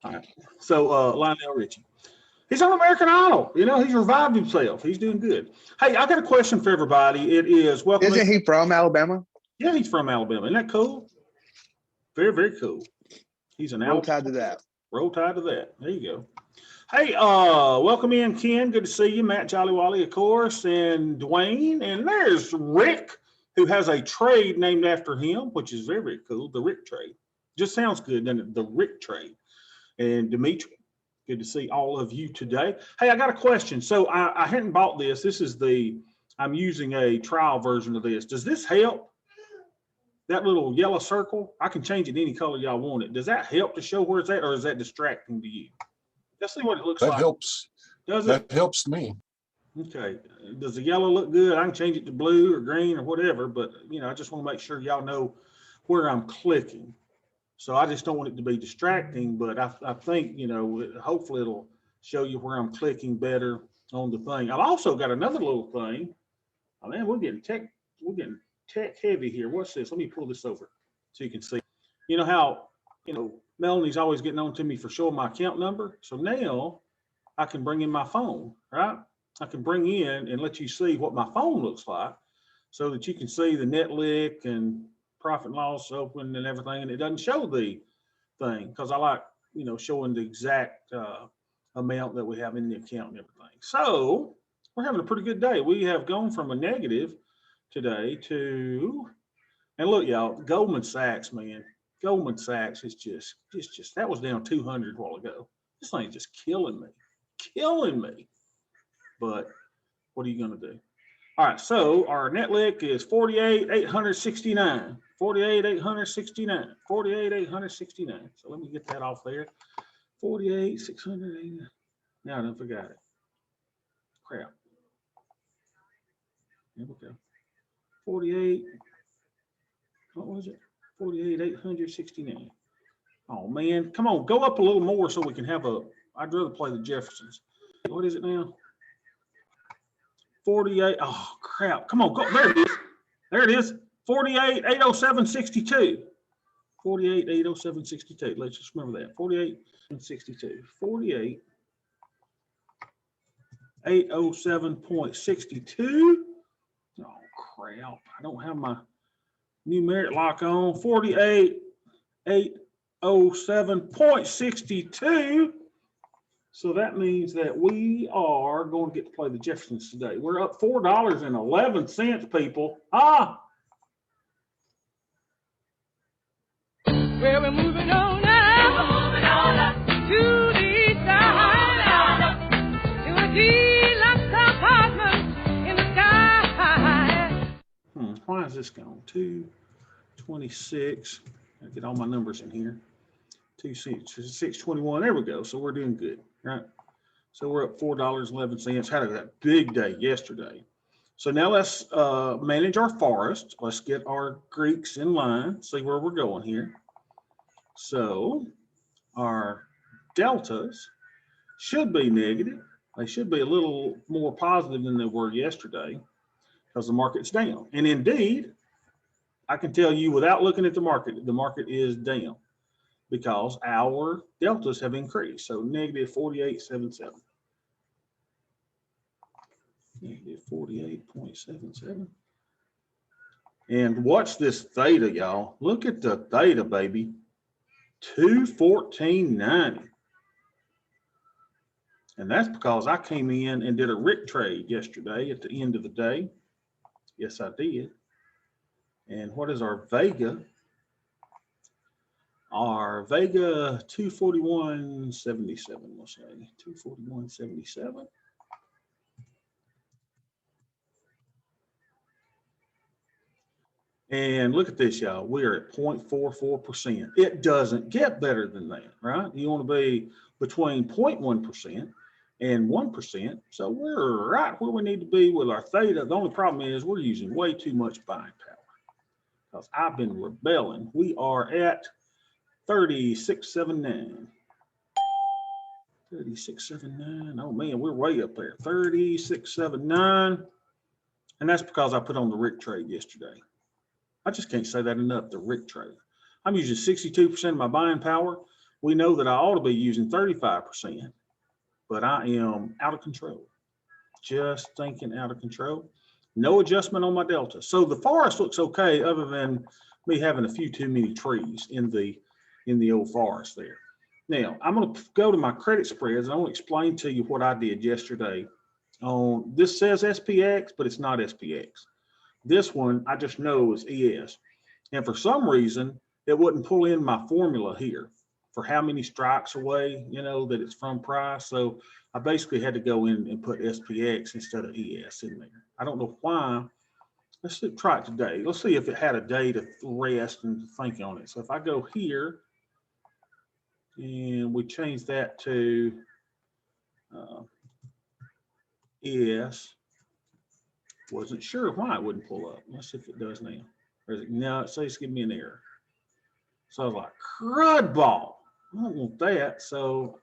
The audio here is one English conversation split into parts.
All right. So Lionel Richie. He's on American Idol. You know, he's revived himself. He's doing good. Hey, I got a question for everybody. It is welcome. Isn't he from Alabama? Yeah, he's from Alabama. Isn't that cool? Very, very cool. He's an Roll Tide to that. Roll Tide to that. There you go. Hey, welcome in, Ken. Good to see you. Matt Jolly Wally, of course, and Dwayne. And there's Rick, who has a trade named after him, which is very, very cool. The Rick trade. Just sounds good, doesn't it? The Rick trade. And Dimitri. Good to see all of you today. Hey, I got a question. So I hadn't bought this. This is I'm using a trial version of this. Does this help? That little yellow circle, I can change it any color y'all want it. Does that help to show where it's at, or is that distracting to you? Let's see what it looks like. That helps. Does it? That helps me. Okay. Does the yellow look good? I can change it to blue or green or whatever, but you know, I just want to make sure y'all know where I'm clicking. So I just don't want it to be distracting, but I think, you know, hopefully it'll show you where I'm clicking better on the thing. I've also got another little thing. Oh man, we're getting tech heavy here. What's this? Let me pull this over so you can see. You know how, you know, Melanie's always getting on to me for showing my account number. So now I can bring in my phone, right? I can bring in and let you see what my phone looks like so that you can see the net lick and profit and loss open and everything, and it doesn't show the thing because I like, you know, showing the exact amount that we have in the account and everything. So we're having a pretty good day. We have gone from a negative today to, and look, y'all, Goldman Sachs, man, Goldman Sachs is just that was down 200 a while ago. This thing's just killing me. But what are you going to do? All right, so our net lick is 48,869. 48,869. 48,869. So let me get that off there. 48,680. Now I done forgot it. Crap. Here we go. 48. What was it? 48,869. Oh man, come on, go up a little more so we can have I'd rather play the Jeffersons. What is it now? 48. Oh crap! Come on, go. There it is. There it is. 48,807.62. 48,807.62. Let's just remember that. 48,807.62. 48,807.62. Oh crap! I don't have my numeric lock on. 48,807.62. So that means that we are going to get to play the Jeffersons today. We're up $4.11, people. Ah! Well, we're moving on now. We're moving on up to the east side. To a deluxe apartment in the sky. Why is this gone? 226. I'll get all my numbers in here. 621. There we go. So we're doing good, right? So we're up $4.11. Had a big day yesterday. So now let's manage our forest. Let's get our Greeks in line. See where we're going here. So our deltas should be negative. They should be a little more positive than they were yesterday because the market's down. And indeed, I can tell you without looking at the market is down, because our deltas have increased. So negative 48.77. Negative 48.77. And watch this theta, y'all. Look at the theta, baby. 214.90. And that's because I came in and did a Rick trade yesterday at the end of the day. Yes, I did. And what is our Vega? Our Vega 241.77, we'll say 241.77. And look at this, y'all. We are at 0.44%. It doesn't get better than that, right? You want to be between 0.1% and 1%. So we're right where we need to be with our theta. The only problem is we're using way too much buying power because I've been rebelling. We are at 36.79. 36.79. Oh man, we're way up there. 36.79. And that's because I put on the Rick trade yesterday. I just can't say that enough, the Rick trade. I'm using 62% of my buying power we know that I ought to be using 35%, but I am out of control. Just thinking out of control. No adjustment on my delta. So the forest looks okay, other than me having a few too many trees in the old forest there. Now I'm going to go to my credit spreads, and I want to explain to you what I did yesterday. On this says SPX, but it's not SPX. This one I just know is ES, and for some reason it wouldn't pull in my formula here for how many strikes away, that it's from price. So I basically had to go in and put SPX instead of ES in there. I don't know why. Let's try it today. Let's see if it had a day to rest and think on it. So if I go here and we change that to ES, wasn't sure why it wouldn't pull up. Let's see if it does now. Or is it, no, it says give me an error. So I was like, crud ball. I don't want that. So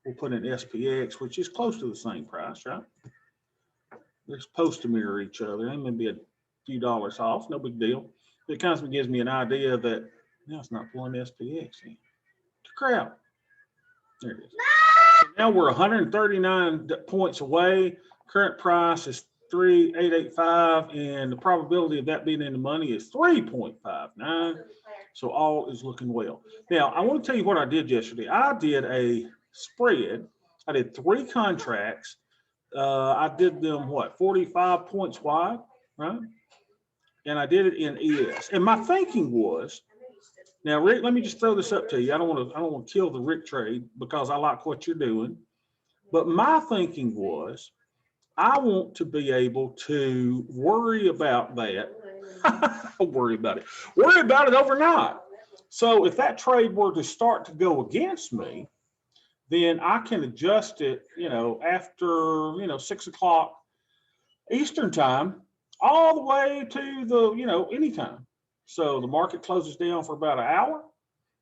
we'll put in SPX, which is close to the same price, right? They're supposed to mirror each other. They may be a few dollars off, no big deal. It kind of gives me an idea that now it's not pulling SPX in. Crap. There it is. So now we're 139 points away. Current price is 3,885, and the probability of that being in the money is 3.59. So all is looking well. Now I want to tell you what I did yesterday. I did a spread. I did 3 contracts. I did them 45 points wide, right? And I did it in ES. And my thinking was, now Rick, let me just throw this up to you. I don't want to kill the Rick trade because I like what you're doing. But my thinking was, I want to be able to worry about that. Worry about it overnight. So if that trade were to start to go against me, then I can adjust it, after, 6 o'clock Eastern time, all the way to the, anytime. So the market closes down for about an hour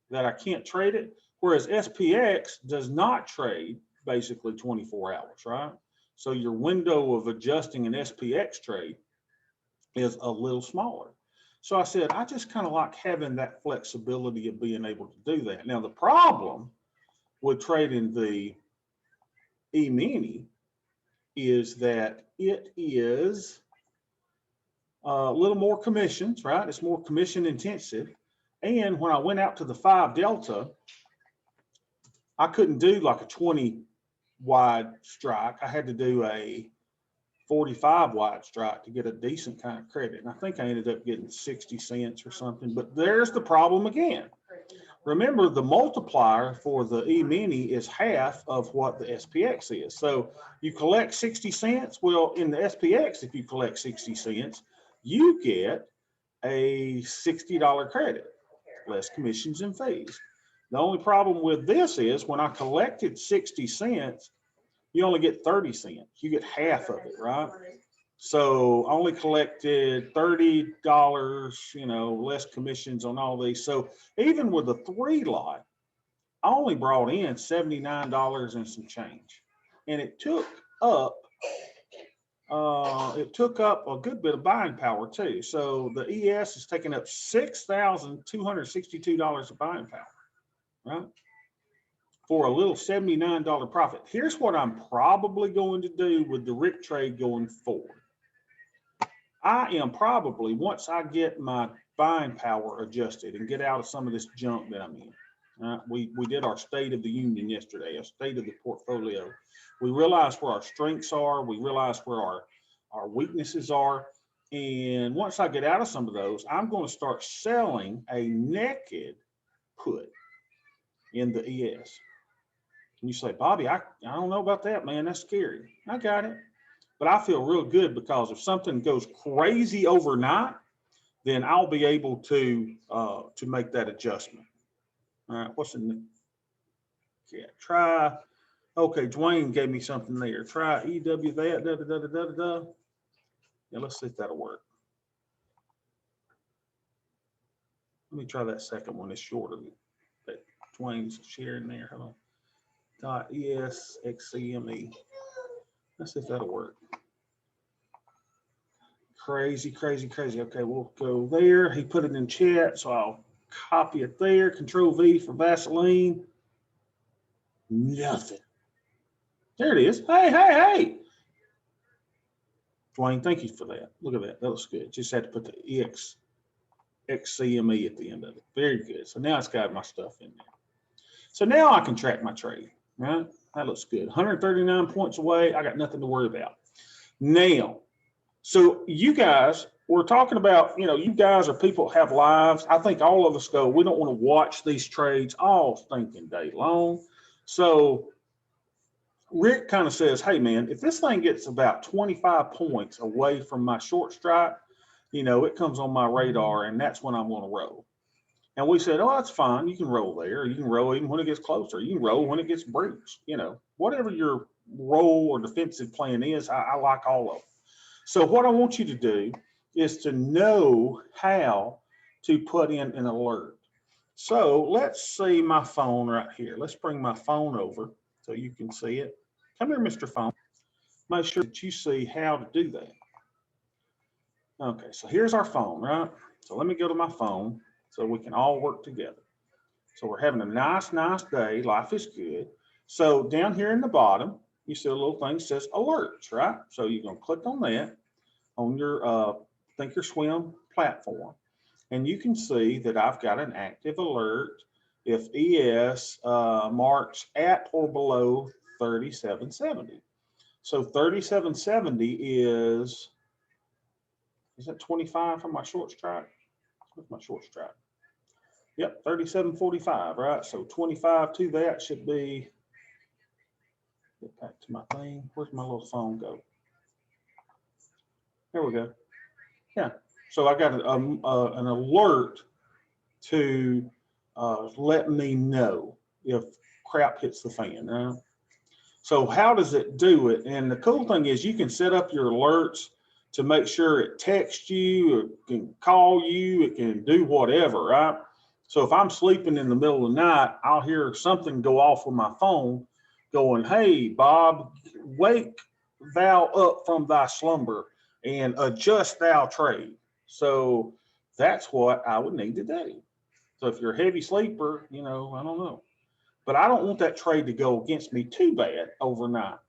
that I can't trade it. Whereas SPX does not trade basically 24 hours, right? So your window of adjusting an SPX trade is a little smaller. So I said, I just kind of like having that flexibility of being able to do that. Now, the problem with trading the E-mini is that it is a little more commissions, right? It's more commission intensive. And when I went out to the 5 delta, I couldn't do like a 20 wide strike. I had to do a 45 wide strike to get a decent kind of credit. And I think I ended up getting 60 cents or something, but there's the problem again. Remember, the multiplier for the E-mini is half of what the SPX is. So you collect 60 cents. Well, in the SPX, if you collect 60 cents, you get a $60 credit, less commissions and fees. The only problem with this is when I collected 60 cents, you only get 30 cents. You get half of it, right? So I only collected $30, less commissions on all these. So even with a 3 lot, I only brought in $79 and some change. And it took up a good bit of buying power too. So the ES is taking up $6,262 of buying power, right? For a little $79 profit. Here's what I'm probably going to do with the Rick trade going forward. I am probably, once I get my buying power adjusted and get out of some of this junk that I'm in. We did our State of the Union yesterday, a state of the portfolio. We realized where our strengths are. We realized where our weaknesses are. And once I get out of some of those, I'm going to start selling a naked put in the ES. And you say, Bobby, I don't know about that, man. That's scary. I got it. But I feel real good because if something goes crazy overnight, then I'll be able to make that adjustment. All right, what's in the, yeah, try, okay, Dwayne gave me something there. Try EW that, Yeah, let's see if that'll work. Let me try that second one. It's shorter than that Dwayne's sharing there. Hold on. .ESXCME. Let's see if that'll work. Crazy. Okay, we'll go there. He put it in chat, so I'll copy it there. Control V for Vaseline. Nothing. There it is. Hey, hey, hey. Dwayne, thank you for that. Look at that. That looks good. Just had to put the XCME at the end of it. Very good. So now it's got my stuff in there. So now I can track my trade, right? That looks good. 139 points away. I got nothing to worry about. Now, so you guys, we're talking about, you guys are people that have lives. I think all of us go, we don't want to watch these trades all stinking day long. So Rick kind of says, hey, man, if this thing gets about 25 points away from my short strike, it comes on my radar, and that's when I'm going to roll. And we said, oh, that's fine. You can roll there. You can roll even when it gets closer. You can roll when it gets breached. Whatever your roll or defensive plan is, I like all of them. So what I want you to do is to know how to put in an alert. So let's see my phone right here. Let's bring my phone over so you can see it. Come here, Mr. Phone. Make sure that you see how to do that. Okay, so here's our phone, right? So let me go to my phone so we can all work together. So we're having a nice day. Life is good. So down here in the bottom, you see a little thing that says alerts, right? So you're going to click on that on your Thinkorswim platform. And you can see that I've got an active alert if ES marks at or below 3770. So 3770 is that 25 from my short strike? What's my short strike? Yep, 3745, right? So 25 to that should be, get back to my thing. Where's my little phone go? There we go. Yeah, so I got an alert to let me know if crap hits the fan, right? So how does it do it? And the cool thing is you can set up your alerts to make sure it texts you, it can call you, it can do whatever, right? So if I'm sleeping in the middle of the night, I'll hear something go off with my phone going, hey, Bob, wake thou up from thy slumber and adjust thou trade. So that's what I would need to do. So if you're a heavy sleeper, I don't know. But I don't want that trade to go against me too bad overnight.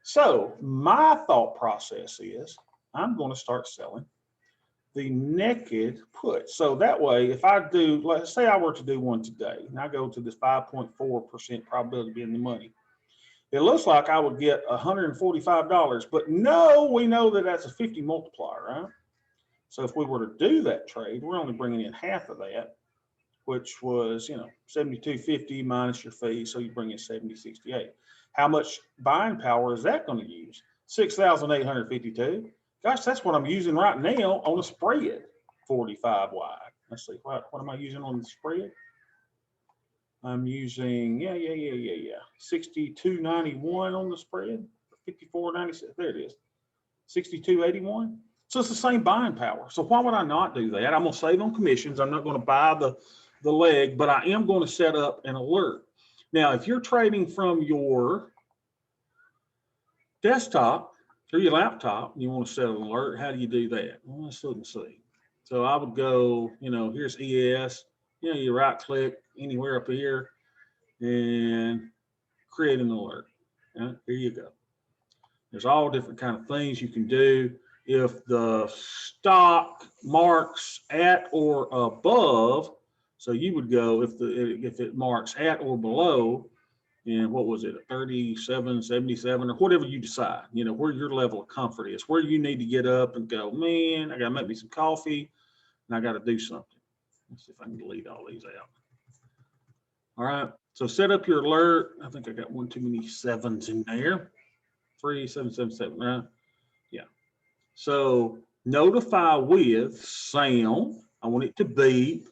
So my thought process is I'm going to start selling the naked put. So that way, if I do, let's say I were to do one today, and I go to this 5.4% probability of being the money, it looks like I would get $145, but no, we know that that's a 50 multiplier, right? So if we were to do that trade, we're only bringing in half of that, which was, 72.50 minus your fee. So you bring in 70.68. How much buying power is that going to use? 6,852. Gosh, that's what I'm using right now on the spread, 45 wide. Let's see, what am I using on the spread? I'm using, 62.91 on the spread, 54.96. There it is, 62.81. So it's the same buying power. So why would I not do that? I'm going to save on commissions. I'm not going to buy the leg, but I am going to set up an alert. Now, if you're trading from your desktop or your laptop, and you want to set an alert, how do you do that? Well, let's look and see. So I would go, here's ES, you right click anywhere up here and create an alert. Here you go. There's all different kind of things you can do. If the stock marks at or above, so you would go if it marks at or below, and what was it, 37, 77, or whatever you decide, where your level of comfort is, where you need to get up and go, man, I got to make me some coffee and I got to do something. Let's see if I can delete all these out. All right, so set up your alert. I think I got one too many sevens in there. 3777, right? Yeah. So notify with sound. I want it to beep.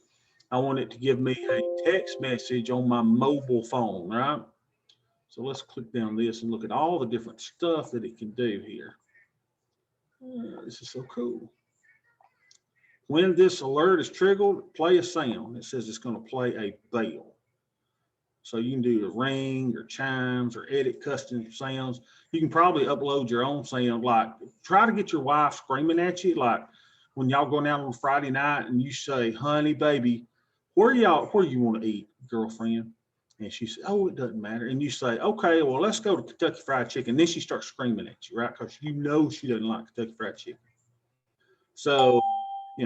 I want it to give me a text message on my mobile phone, right? So let's click down this and look at all the different stuff that it can do here. This is so cool. When this alert is triggered, play a sound. It says it's going to play a bell. So you can do a ring or chimes or edit custom sounds. You can probably upload your own sound, like try to get your wife screaming at you, like when y'all going out on Friday night and you say, honey, baby, where you want to eat, girlfriend? And she said, oh, it doesn't matter. And you say, okay, well, let's go to Kentucky Fried Chicken. Then she starts screaming at you, right? Because you know she doesn't like Kentucky Fried Chicken. So,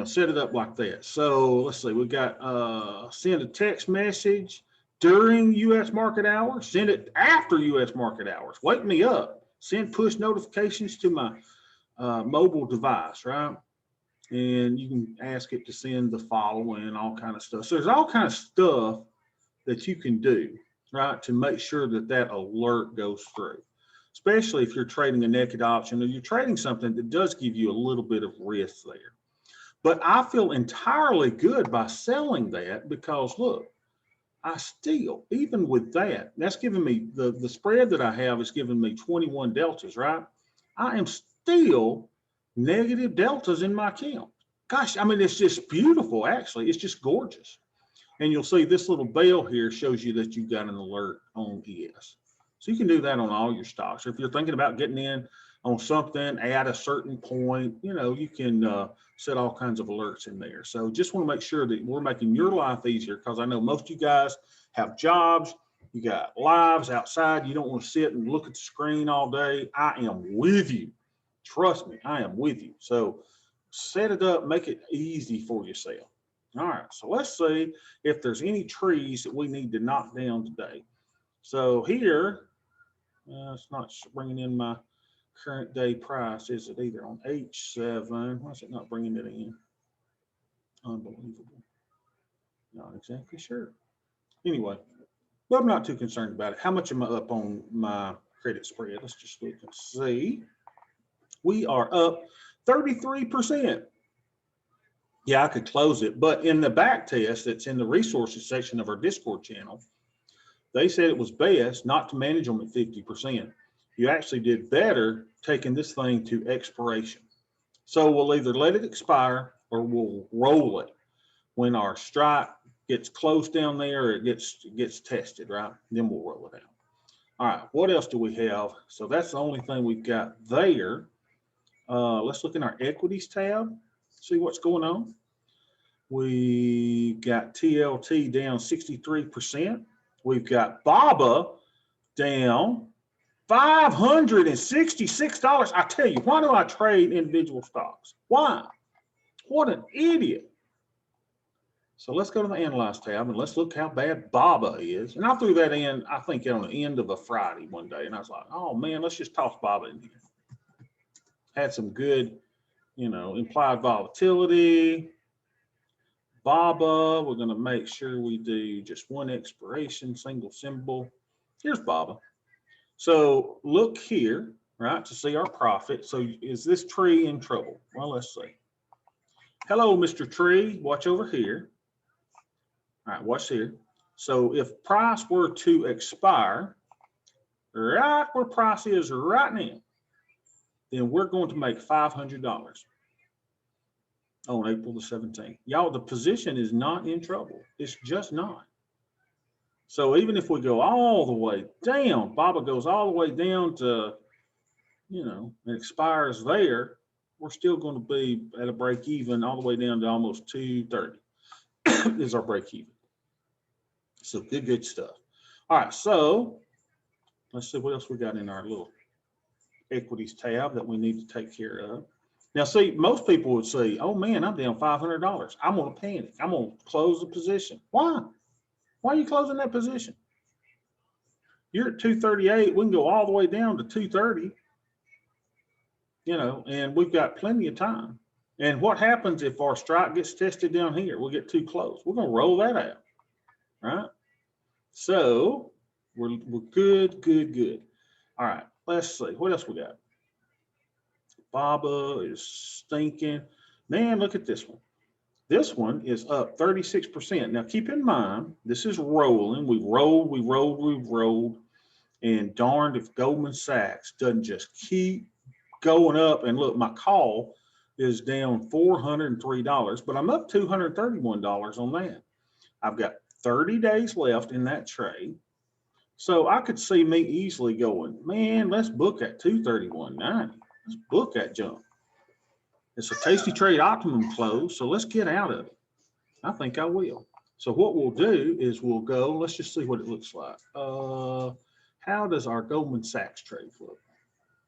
set it up like that. So let's see, we got send a text message during U.S. market hours, send it after U.S. market hours, wake me up, send push notifications to my mobile device, right? And you can ask it to send the following, all kind of stuff. So there's all kind of stuff that you can do, right, to make sure that that alert goes through, especially if you're trading a naked option or you're trading something that does give you a little bit of risk there. But I feel entirely good by selling that because, look, I still, even with that, that's giving me, the spread that I have is giving me 21 deltas, right? I am still negative deltas in my account. Gosh, I mean, it's just beautiful, actually. It's just gorgeous. And you'll see this little bell here shows you that you got an alert on ES. So you can do that on all your stocks. Or if you're thinking about getting in on something at a certain point, you can set all kinds of alerts in there. So just want to make sure that we're making your life easier, because I know most of you guys have jobs, you got lives outside, you don't want to sit and look at the screen all day. I am with you. Trust me, I am with you. So set it up, make it easy for yourself. All right, so let's see if there's any trees that we need to knock down today. So here, it's not bringing in my current day price, is it either on H7? Why is it not bringing it in? Unbelievable. Not exactly sure. Anyway, but I'm not too concerned about it. How much am I up on my credit spread? Let's just look and see. We are up 33%. Yeah, I could close it, but in the back test that's in the resources section of our Discord channel, they said it was best not to manage them at 50%. You actually did better taking this thing to expiration. So we'll either let it expire or we'll roll it when our strike gets close down there, or it gets tested, right? Then we'll roll it out. All right, what else do we have? So that's the only thing we've got there. Let's look in our equities tab, see what's going on. We got TLT down 63%. We've got BABA down $566. I tell you, why do I trade individual stocks? Why? What an idiot. So let's go to the Analyze tab and let's look how bad BABA is. And I threw that in, I think, on the end of a Friday one day. And I was like, oh, man, let's just toss BABA in here. Had some good, implied volatility. BABA, we're going to make sure we do just one expiration, single symbol. Here's BABA. So look here, right, to see our profit. So is this tree in trouble? Well, let's see. Hello, Mr. Tree. Watch over here. All right, watch here. So if price were to expire right where price is right now, then we're going to make $500 on April the 17th. Y'all, the position is not in trouble. It's just not. So even if we go all the way down, BABA goes all the way down to, and expires there, we're still going to be at a break even all the way down to almost 230 is our break even. So good stuff. All right, so let's see what else we got in our little equities tab that we need to take care of. Now, see, most people would say, oh man, I'm down $500. I'm going to panic. I'm going to close the position. Why? Why are you closing that position? You're at 238. We can go all the way down to 230, and we've got plenty of time. And what happens if our strike gets tested down here? We'll get too close. We're going to roll that out, right? So we're good. All right, let's see. What else we got? BABA is stinking. Man, look at this one. This one is up 36%. Now, keep in mind, this is rolling. We've rolled. And darned if Goldman Sachs doesn't just keep going up. And look, my call is down $403, but I'm up $231 on that. I've got 30 days left in that trade. So I could see me easily going, man, let's book at 231.90. Let's book that jump. It's a tasty trade optimum close, so let's get out of it. I think I will. So what we'll do is we'll go, let's just see what it looks like. How does our Goldman Sachs trade look?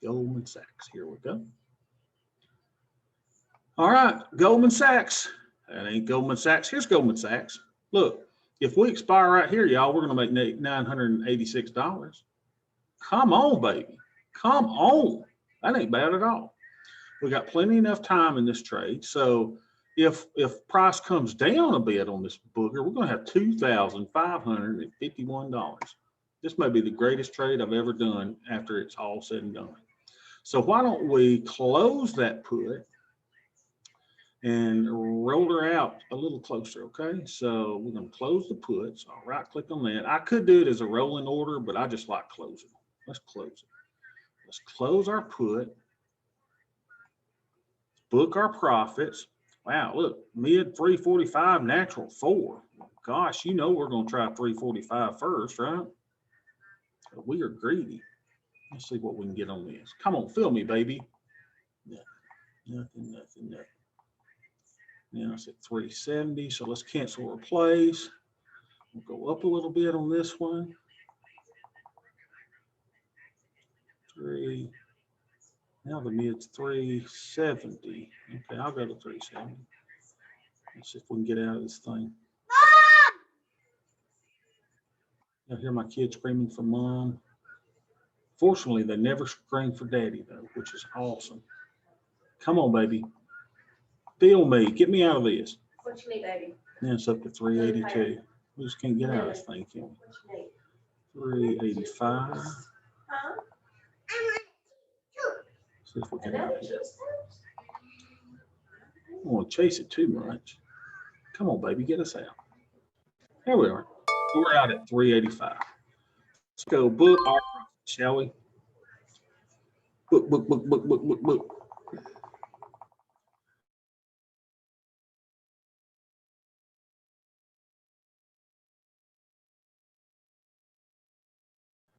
Goldman Sachs, here we go. All right, Goldman Sachs. That ain't Goldman Sachs. Here's Goldman Sachs. Look, if we expire right here, y'all, we're going to make $986. Come on, baby. Come on. That ain't bad at all. We got plenty enough time in this trade. So if price comes down a bit on this booger, we're going to have $2,551. This may be the greatest trade I've ever done after it's all said and done. So why don't we close that put and roll her out a little closer, okay? So we're going to close the put. So I'll right click on that. I could do it as a rolling order, but I just like closing. Let's close it. Let's close our put. Book our profits. Wow, look, mid 345, natural 4. Gosh, you know we're going to try 345 first, right? But we are greedy. Let's see what we can get on this. Come on, fill me, baby. Nothing. Now it's at 370, so let's cancel replace. We'll go up a little bit on this one. 3. Now the mid's 370. Okay, I'll go to 370. Let's see if we can get out of this thing. I hear my kids screaming for mom. Fortunately, they never scream for daddy though, which is awesome. Come on, baby. Feel me. Get me out of this. What you need, baby? Now it's up to 382. We just can't get out of this thing, can we? 385. Huh? See if we can. I don't want to chase it too much. Come on, baby, get us out. There we are. We're out at 385. Let's go book our profit, shall we? Book.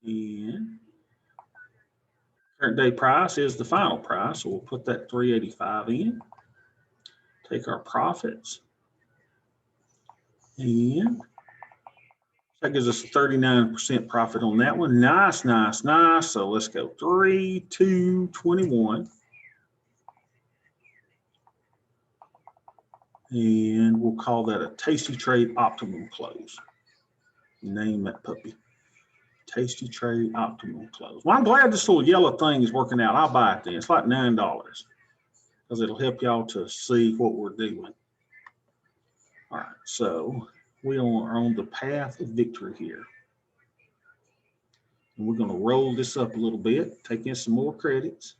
And current day price is the final price, so we'll put that 385 in. Take our profits, and that gives us a 39% profit on that one. Nice. So let's go 3,221, and we'll call that a Tasty Trade Optimum Close. Name that puppy. Tasty Trade Optimum Close. Well, I'm glad this little yellow thing is working out. I'll buy it then. It's like $9 because it'll help y'all to see what we're doing. All right, so we are on the path of victory here. And we're going to roll this up a little bit, take in some more credits.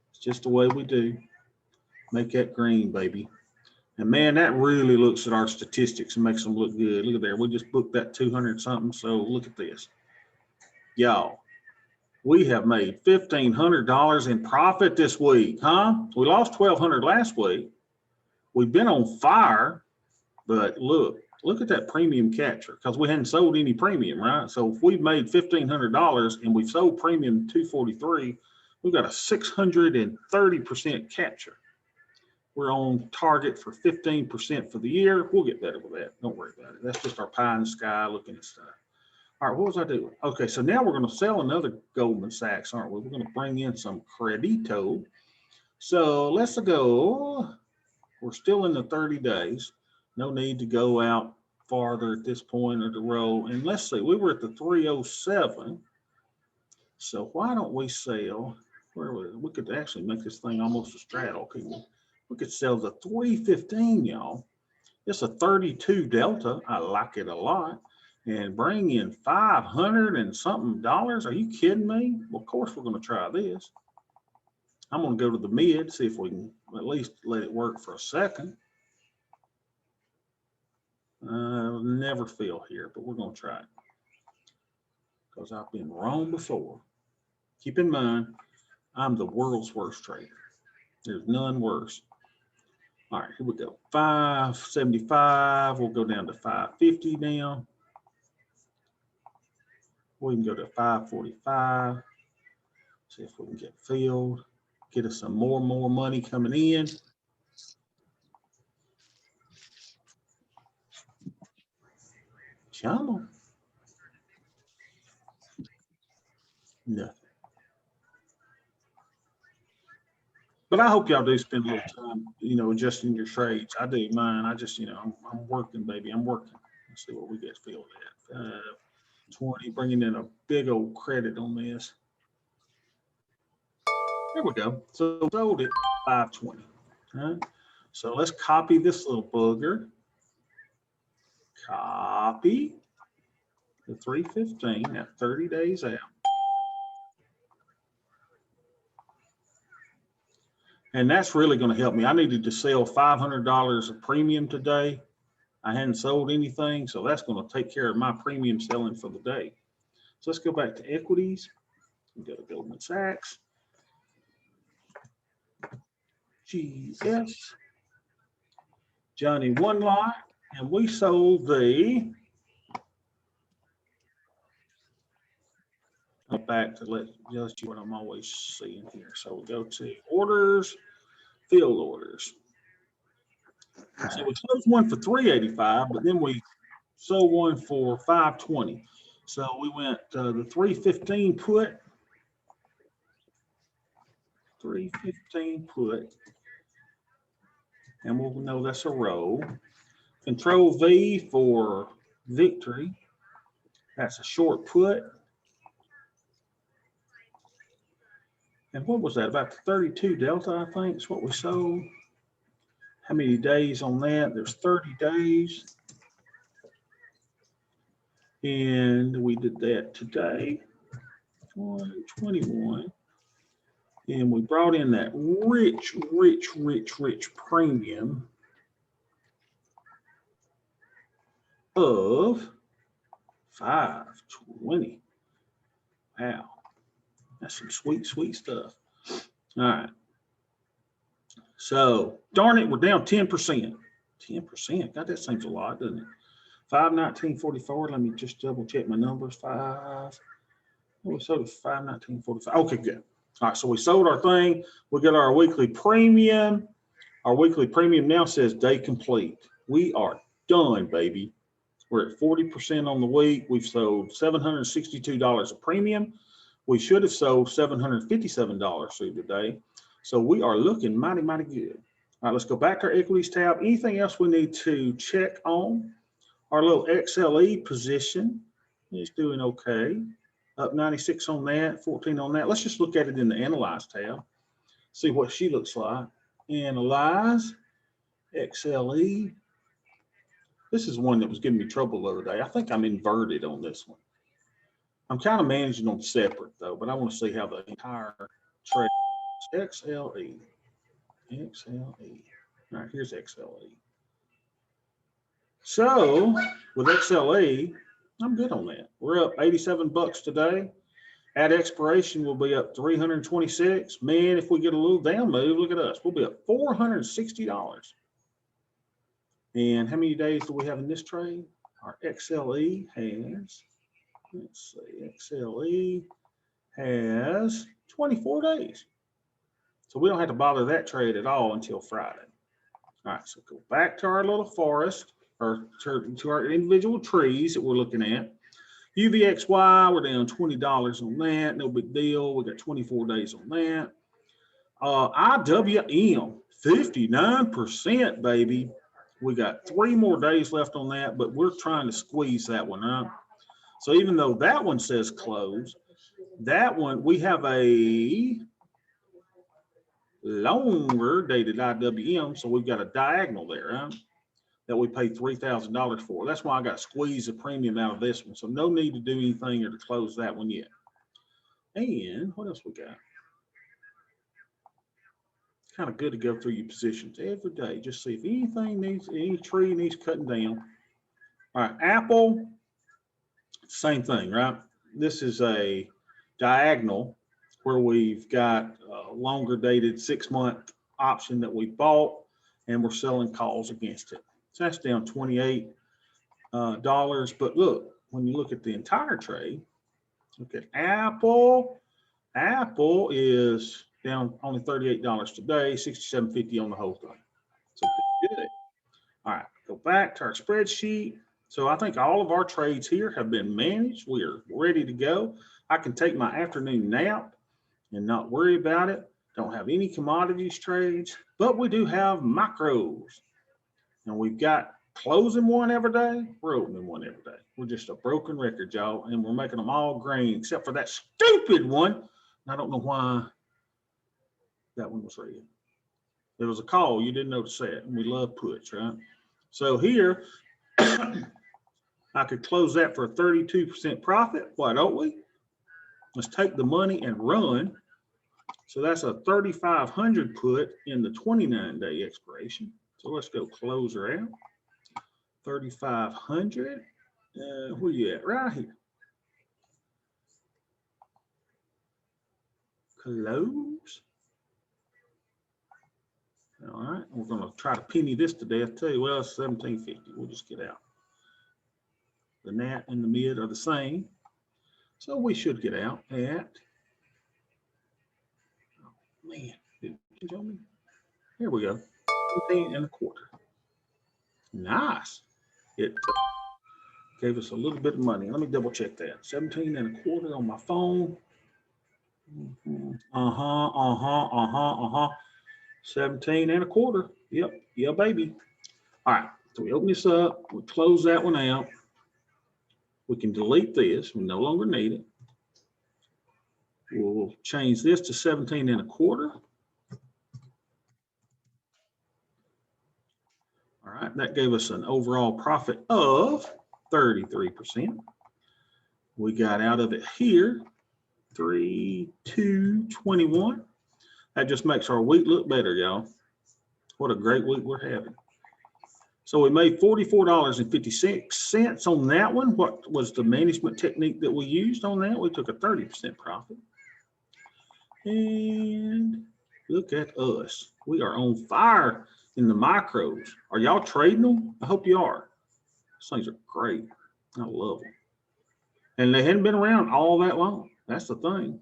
It's just the way we do. Make that green, baby. And man, that really looks at our statistics and makes them look good. Look at there. We just booked that 200 something. So look at this. Y'all, we have made $1,500 in profit this week, huh? We lost $1,200 last week. We've been on fire, but look at that premium capture because we hadn't sold any premium, right? So if we've made $1,500 and we've sold premium $243, we've got a 630% capture. We're on target for 15% for the year. We'll get better with that. Don't worry about it. That's just our pie in the sky looking at stuff. All right, what was I doing? Okay, so now we're going to sell another Goldman Sachs, aren't we? We're going to bring in some credito. So let's go. We're still in the 30 days. No need to go out farther at this point or to roll. And let's see, we were at the 307. So why don't we sell? We could actually make this thing almost a straddle, couldn't we? We could sell the 315, y'all. It's a 32 delta. I like it a lot. And bring in 500 and something dollars. Are you kidding me? Well, of course we're going to try this. I'm going to go to the mid, see if we can at least let it work for a second. Never feel here, but we're going to try it because I've been wrong before. Keep in mind, I'm the world's worst trader. There's none worse. All right, here we go. 575. We'll go down to 550 now. We can go to 545. See if we can get filled. Get us some more money coming in. Come on. Nothing. But I hope y'all do spend a little time, adjusting your trades. I do mine. I just, I'm working, baby. I'm working. Let's see what we get filled at. 20, bringing in a big old credit on this. There we go. So sold it 520. All right. So let's copy this little booger. Copy the 315 at 30 days out. And that's really going to help me. I needed to sell $500 of premium today. I hadn't sold anything, so that's going to take care of my premium selling for the day. So let's go back to equities. We go to Goldman Sachs. GS. Johnny one lot, and we sold the. Back to let you what I'm always seeing here. So we go to orders, field orders. So we closed one for 385, but then we sold one for 520. So we went the 315 put, 315 put, and we'll know that's a roll. Control V for victory. That's a short put. And what was that? About 32 delta, I think, is what we sold. How many days on that? There's 30 days. And we did that today, 21. And we brought in that rich premium of 520. Wow. That's some sweet stuff. All right. So, darn it, we're down 10%. 10%. God, that seems a lot, doesn't it? 519.44. Let me just double check my numbers. We sold it 519.45. Okay, good. All right, so we sold our thing. We got our weekly premium. Our weekly premium now says day complete. We are done, baby. We're at 40% on the week. We've sold $762 of premium. We should have sold $757 through the day. So we are looking mighty good. All right, let's go back to our equities tab. Anything else we need to check on? Our little XLE position is doing okay. Up 96 on that, 14 on that. Let's just look at it in the Analyze tab. See what she looks like. Analyze, XLE. This is one that was giving me trouble the other day. I think I'm inverted on this one. I'm kind of managing them separate though, but I want to see how the entire trade is. XLE. XLE. All right, here's XLE. So with XLE, I'm good on that. We're up 87 bucks today. At expiration, we'll be up 326. Man, if we get a little down move, look at us. We'll be up $460. And how many days do we have in this trade? Our XLE has, let's see, XLE has 24 days. So we don't have to bother that trade at all until Friday. All right, so go back to our little forest, or to our individual trees that we're looking at. UVXY, we're down $20 on that. No big deal. We got 24 days on that. IWM, 59%, baby. We got 3 more days left on that, but we're trying to squeeze that one up. So even though that one says close, that one, we have a longer dated IWM, so we've got a diagonal there, right? That we paid $3,000 for. That's why I got to squeeze the premium out of this one. So no need to do anything or to close that one yet. And what else we got? It's kind of good to go through your positions every day. Just see if anything needs, any tree needs cutting down. All right, Apple, same thing, right? This is a diagonal where we've got a longer dated 6-month option that we bought and we're selling calls against it. So that's down $28. But look, when you look at the entire trade, look at Apple. Apple is down only $38 today, $67.50 on the whole thing. So good. All right, go back to our spreadsheet. So I think all of our trades here have been managed. We are ready to go. I can take my afternoon nap and not worry about it. Don't have any commodities trades, but we do have macros. And we've got closing one every day, we're opening one every day. We're just a broken record, y'all, and we're making them all green except for that stupid one. I don't know why that one was red. There was a call, you didn't notice that, and we love puts, right? So here, I could close that for a 32% profit. Why don't we? Let's take the money and run. So that's a 3,500 put in the 29-day expiration. So let's go close her out. 3,500. Where you at? Right here. Close. All right, we're going to try to penny this to death too. Well, it's 17.50. We'll just get out. The nat and the mid are the same, so we should get out at. Oh man, did you tell me? Here we go. 17.25. Nice. It gave us a little bit of money. Let me double check that. 17.25 on my phone. 17.25. Yep. Yeah, baby. All right. So we open this up. We close that one out. We can delete this. We no longer need it. We'll change this to 17.25. All right. That gave us an overall profit of 33%. We got out of it here 3,221. That just makes our week look better, y'all. What a great week we're having. So we made $44.56 on that one. What was the management technique that we used on that? We took a 30% profit. And look at us. We are on fire in the micros. Are y'all trading them? I hope you are. These things are great. I love them. And they hadn't been around all that long. That's the thing.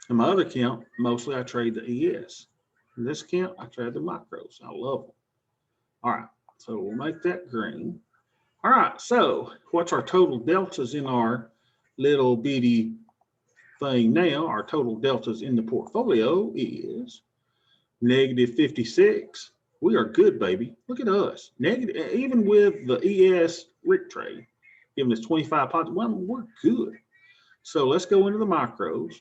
In my other account, mostly I trade the ES. In this account, I trade the micros. I love them. All right, so we'll make that green. All right, so what's our total deltas in our little bitty thing now? Our total deltas in the portfolio is -56. We are good, baby. Look at us. Negative, even with the ES Rick trade, giving us 25 positive. Well, we're good. So let's go into the micros.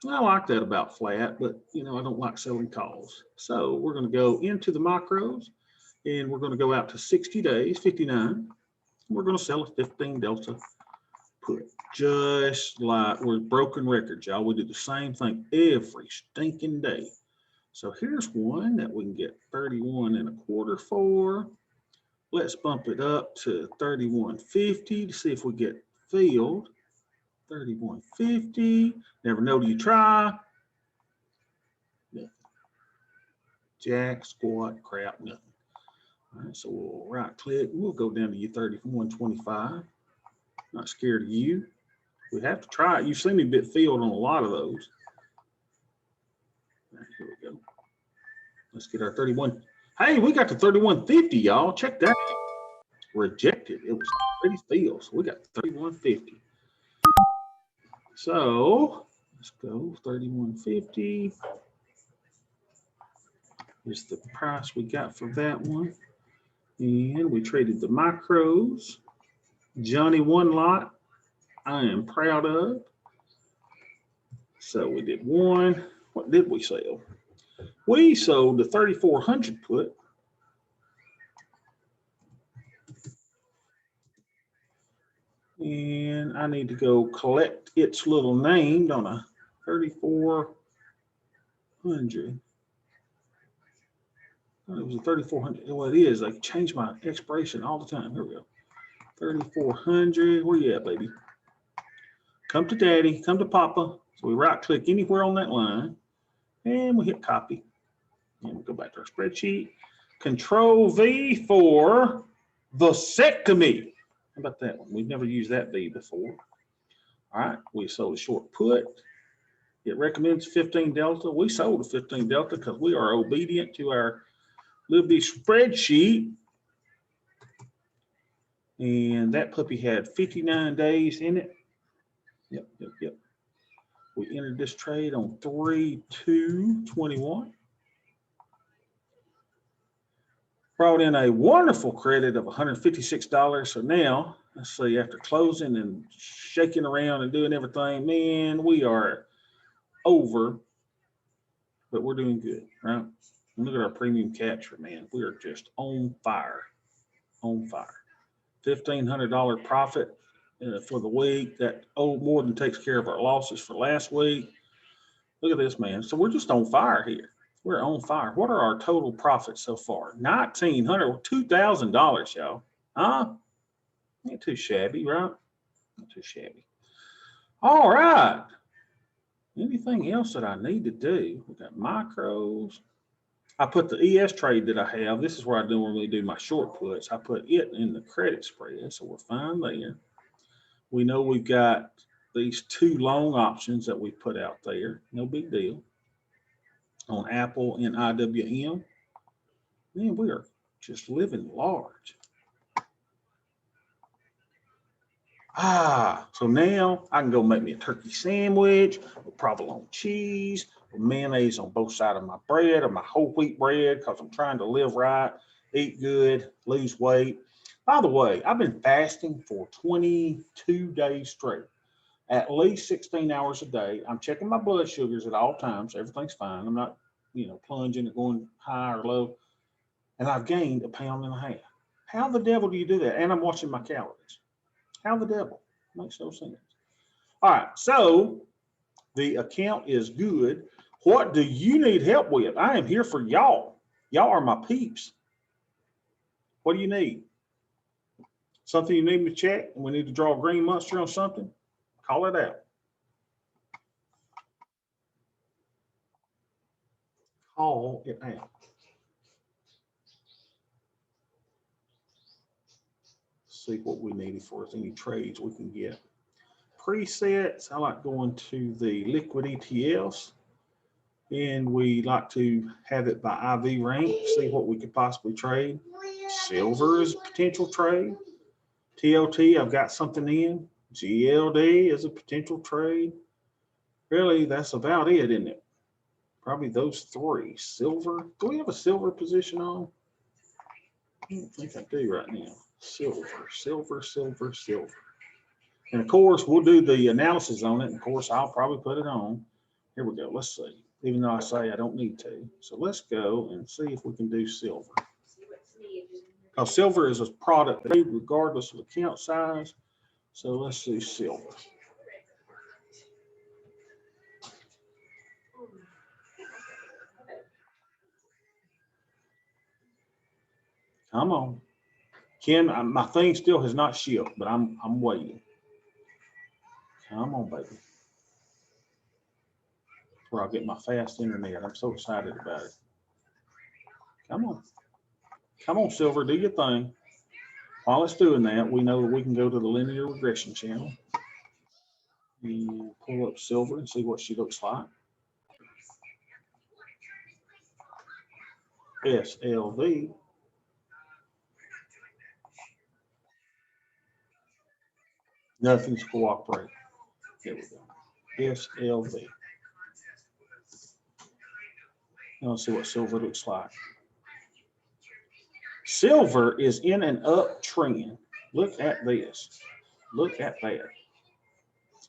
I like that about flat, but you know, I don't like selling calls. So we're going to go into the macros and we're going to go out to 60 days, 59. We're going to sell a 15 delta put, just like we're broken records, y'all. We do the same thing every stinking day. So here's one that we can get 31.25 for. Let's bump it up to 31.50 to see if we get filled. 31.50. Never know till you try. Nothing. Jack, squat, crap, nothing. All right, so we'll right click. We'll go down to your 31.25. Not scared of you. We have to try it. You've seen me bit filled on a lot of those. All right, here we go. Let's get our 31. Hey, we got the 31.50, y'all. Check that out. Rejected. It was already filled. So we got 31.50. So let's go 31.50. Here's the price we got for that one. And we traded the micros. Johnny one lot. I am proud of. So we did one. What did we sell? We sold the 3,400 put. And I need to go collect its little name, don't I? 3,400. Oh, it was a 3,400. Well, it is. I change my expiration all the time. Here we go. 3,400. Where you at, baby? Come to daddy. Come to papa. So we right click anywhere on that line. And we hit copy. And we go back to our spreadsheet. Control V for vasectomy. How about that one? We've never used that V before. All right, we sold a short put. It recommends 15 delta. We sold a 15 delta because we are obedient to our little bitty spreadsheet. And that puppy had 59 days in it. Yep. We entered this trade on 3/2/21. Brought in a wonderful credit of $156. So now, let's see, after closing and shaking around and doing everything, man, we are over, but we're doing good, right? And look at our premium capture, man. We are just on fire, on fire. $1,500 profit for the week. That more than takes care of our losses for last week. Look at this, man. So we're just on fire here. We're on fire. What are our total profits so far? $1,900, $2,000, y'all. Huh? Ain't too shabby, right? Not too shabby. All right. Anything else that I need to do? We got micros. I put the ES trade that I have. This is where I normally do my short puts. I put it in the credit spread, so we're fine there. We know we've got these two long options that we put out there. No big deal. On Apple and IWM. Man, we are just living large. So now I can go make me a turkey sandwich with provolone cheese, with mayonnaise on both sides of my bread or my whole wheat bread, because I'm trying to live right, eat good, lose weight. By the way, I've been fasting for 22 days straight, at least 16 hours a day. I'm checking my blood sugars at all times. Everything's fine. I'm not, plunging or going high or low. And I've gained 1.5 pounds. How the devil do you do that? And I'm watching my calories. How the devil? Makes no sense. All right, so the account is good. What do you need help with? I am here for y'all. Y'all are my peeps. What do you need? Something you need me to check? We need to draw a green monster on something? Call it out. Call it out. See what we need for any trades we can get. Presets, I like going to the liquid ETFs, and we like to have it by IV rank, see what we could possibly trade. Silver is a potential trade. TLT, I've got something in. GLD is a potential trade. Really, that's about it, isn't it? Probably those three. Silver, do we have a silver position on? I don't think I do right now. Silver. And of course, we'll do the analysis on it. And of course, I'll probably put it on. Here we go. Let's see. Even though I say I don't need to. So let's go and see if we can do silver. Now, silver is a product regardless of account size. So let's do silver. Come on. Ken, my thing still has not shipped, but I'm waiting. Come on, baby. Where I'll get my fast internet. I'm so excited about it. Come on. Come on, Silver, do your thing. While it's doing that, we know that we can go to the linear regression channel and pull up Silver and see what she looks like. SLV. Nothing's cooperating. There we go. SLV. Now let's see what silver looks like. Silver is in an uptrend. Look at this. Look at that.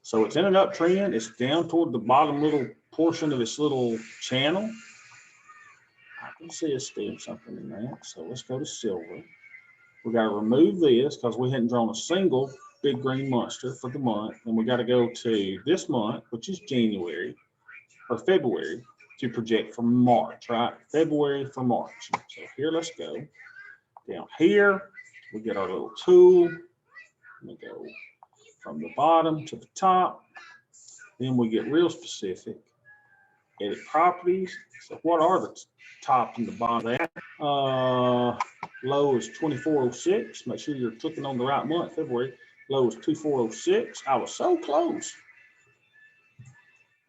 So it's in an uptrend. It's down toward the bottom little portion of its little channel. I can see it's doing something in that. So let's go to silver. We got to remove this because we hadn't drawn a single big green monster for the month. And we got to go to this month, which is January or February, to project for March, right? February for March. So here, let's go. Down here, we get our little tool. We go from the bottom to the top. Then we get real specific. Edit properties. So what are the top and the bottom of that? Low is 2406. Make sure you're clicking on the right month, February. Low is 2406. I was so close.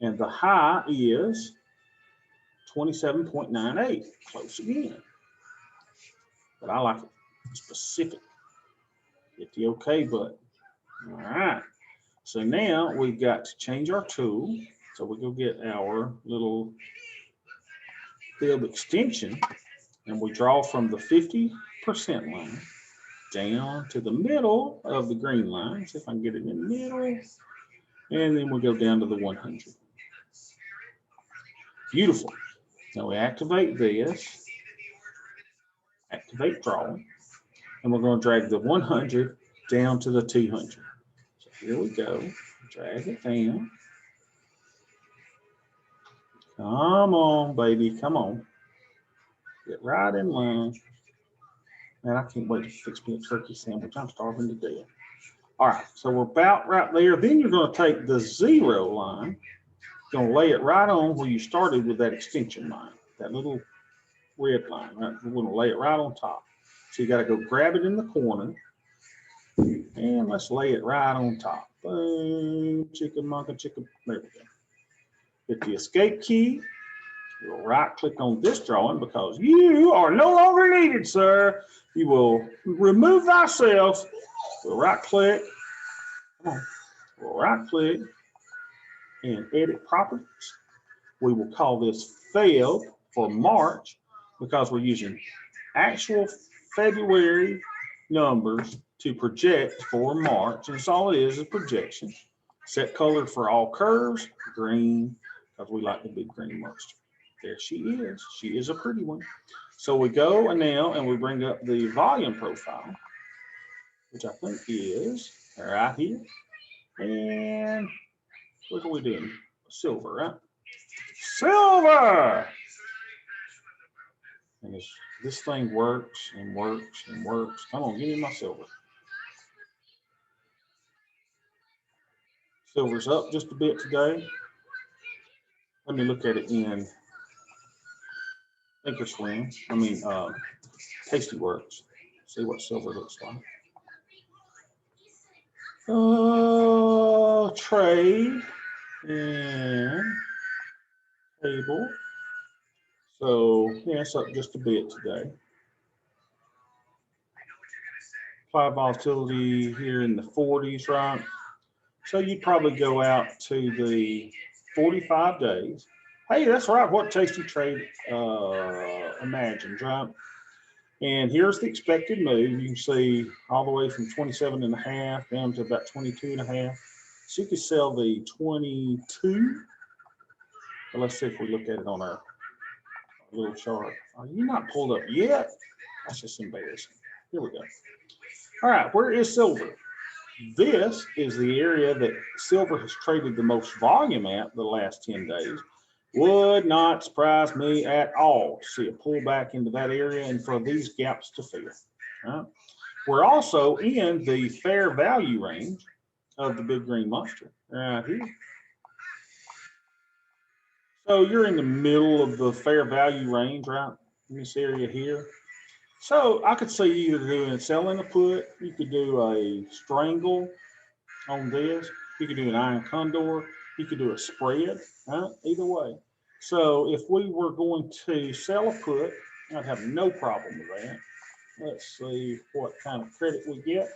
And the high is 27.98. Close again. But I like it specific. Hit the OK button. All right. So now we've got to change our tool. So we go get our little fib extension and we draw from the 50% line down to the middle of the green line. See if I can get it in the middle. And then we'll go down to the 100. Beautiful. Now we activate this, activate drawing, and we're going to drag the 100 down to the 200. So here we go. Drag it down. Come on, baby. Come on. Get right in line. Man, I can't wait to fix me a turkey sandwich. I'm starving to death. All right, so we're about right there. Then you're going to take the 0 line, going to lay it right on where you started with that extension line, that little red line. Right? We're going to lay it right on top. So you got to go grab it in the corner, and let's lay it right on top. Boom, chicka monka chicka. There we go. Hit the escape key. We'll right click on this drawing because you are no longer needed, sir. You will remove thyself. We'll right click. Come on. We'll right click and edit properties. We will call this failed for March because we're using actual February numbers to project for March. And that's all it is projection. Set color for all curves, green, because we like the big green monster. There she is. She is a pretty one. So we go now and we bring up the volume profile, which I think is right here. And what are we doing? Silver, right? Silver! And this thing works and works and works. Come on, give me my silver. Silver's up just a bit today. Let me look at it in Thinkorswim. I mean, Tastyworks. See what silver looks like. Trade and table. So yeah, it's up just a bit today. Applied volatility here in the 40s, right? So you probably go out to the 45 days. Hey, that's right. What Tasty Trade imagines, right? And here's the expected move. You can see all the way from 27.5 down to about 22.5. So you could sell the 22. But let's see if we look at it on our little chart. Are you not pulled up yet? That's just embarrassing. Here we go. All right, where is silver? This is the area that silver has traded the most volume at the last 10 days. Would not surprise me at all to see a pullback into that area and for these gaps to fill. Right? We're also in the fair value range of the big green monster right here. So you're in the middle of the fair value range, right? In this area here. So I could see you either doing selling a put, you could do a strangle on this, you could do an iron condor, you could do a spread, right? Either way. So if we were going to sell a put, I'd have no problem with that. Let's see what kind of credit we get.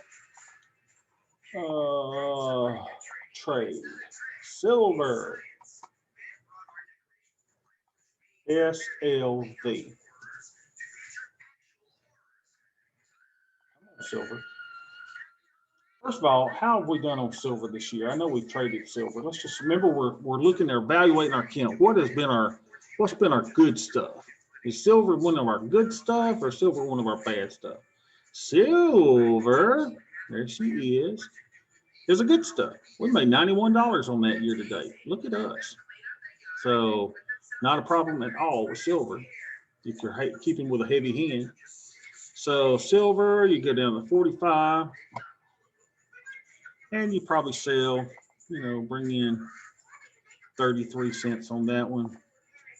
Trade. Silver. SLV. Silver. First of all, how have we done on silver this year? I know we've traded silver. Let's just remember we're looking at evaluating our count. What's been our good stuff? Is silver one of our good stuff or silver one of our bad stuff? Silver, there she is a good stuff. We made $91 on that year to date. Look at us. So not a problem at all with silver if you're keeping with a heavy hand. So silver, you go down to 45. And you probably sell, bring in 33 cents on that one.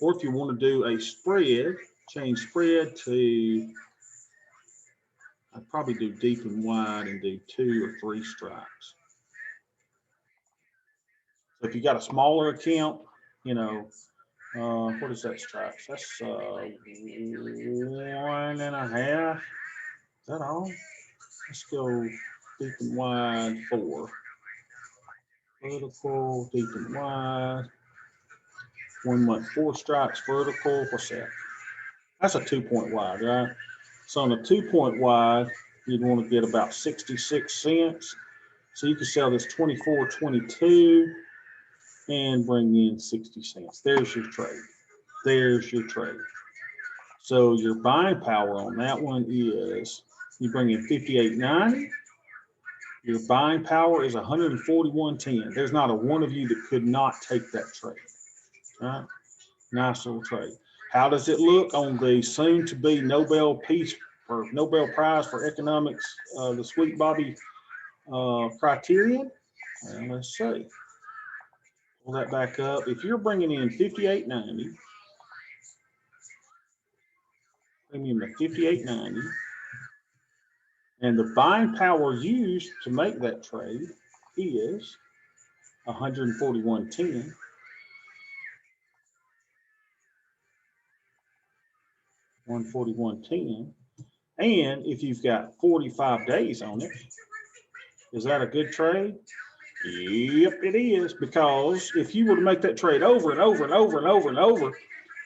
Or if you want to do a spread, change spread to, I'd probably do deep and wide and do 2 or 3 strikes. So if you got a smaller account, what is that strikes? That's 1.5. Is that all? Let's go deep and wide, 4. Vertical, deep and wide. 1 month, 4 strikes, vertical. What's that? That's a 2-point wide, right? So on a 2-point wide, you'd want to get about 66 cents. So you can sell this 24.22 and bring in 60 cents. There's your trade. There's your trade. So your buying power on that one is, you bring in 58.90. Your buying power is 141.10. There's not a one of you that could not take that trade. All right? Nice little trade. How does it look on the soon-to-be Nobel Peace or Nobel Prize for Economics, the Sweet Bobby criterion? And let's see. Pull that back up. If you're bringing in 58.90, premium of 58.90, and the buying power used to make that trade is 141.10. 141.10. And if you've got 45 days on it, is that a good trade? Yep, it is. Because if you were to make that trade over and over and over and over and over,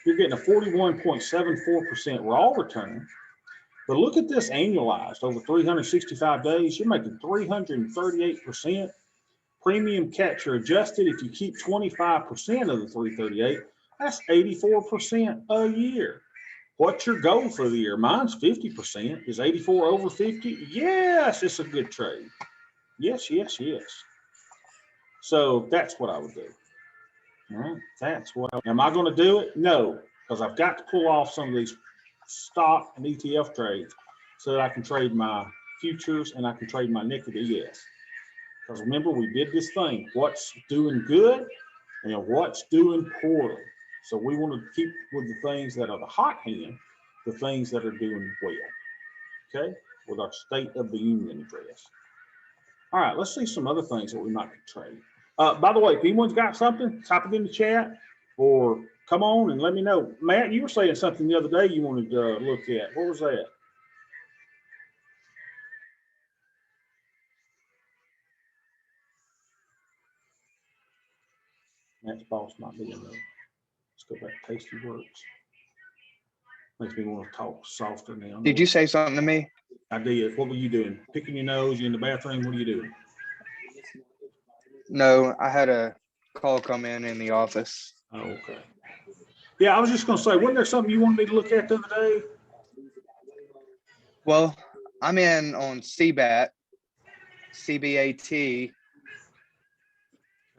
you're getting a 41.74% raw return. But look at this annualized over 365 days. You're making 338%. Premium capture adjusted. If you keep 25% of the 338, that's 84% a year. What's your goal for the year? Mine's 50%. Is 84 over 50? Yes, it's a good trade. Yes, yes, yes. So that's what I would do. All right, that's what. Am I going to do it? No, because I've got to pull off some of these stock and ETF trades so that I can trade my futures and I can trade my nickel ES. Because remember, we did this thing. What's doing good and what's doing poorly. So we want to keep with the things that are the hot hand, the things that are doing well, okay, with our State of the Union address. All right, let's see some other things that we might trade. By the way, if anyone's got something, type it in the chat or come on and let me know. Matt, you were saying something the other day you wanted to look at. What was that? Matt's boss might be in there. Let's go back to Tasty Works. Makes me want to talk softer now. Did you say something to me? I did. What were you doing? Picking your nose? You in the bathroom? What are you doing? No, I had a call come in the office. Oh, okay. Yeah, I was just going to say, wasn't there something you wanted me to look at the other day? Well, I'm in on CBAT, CBAT.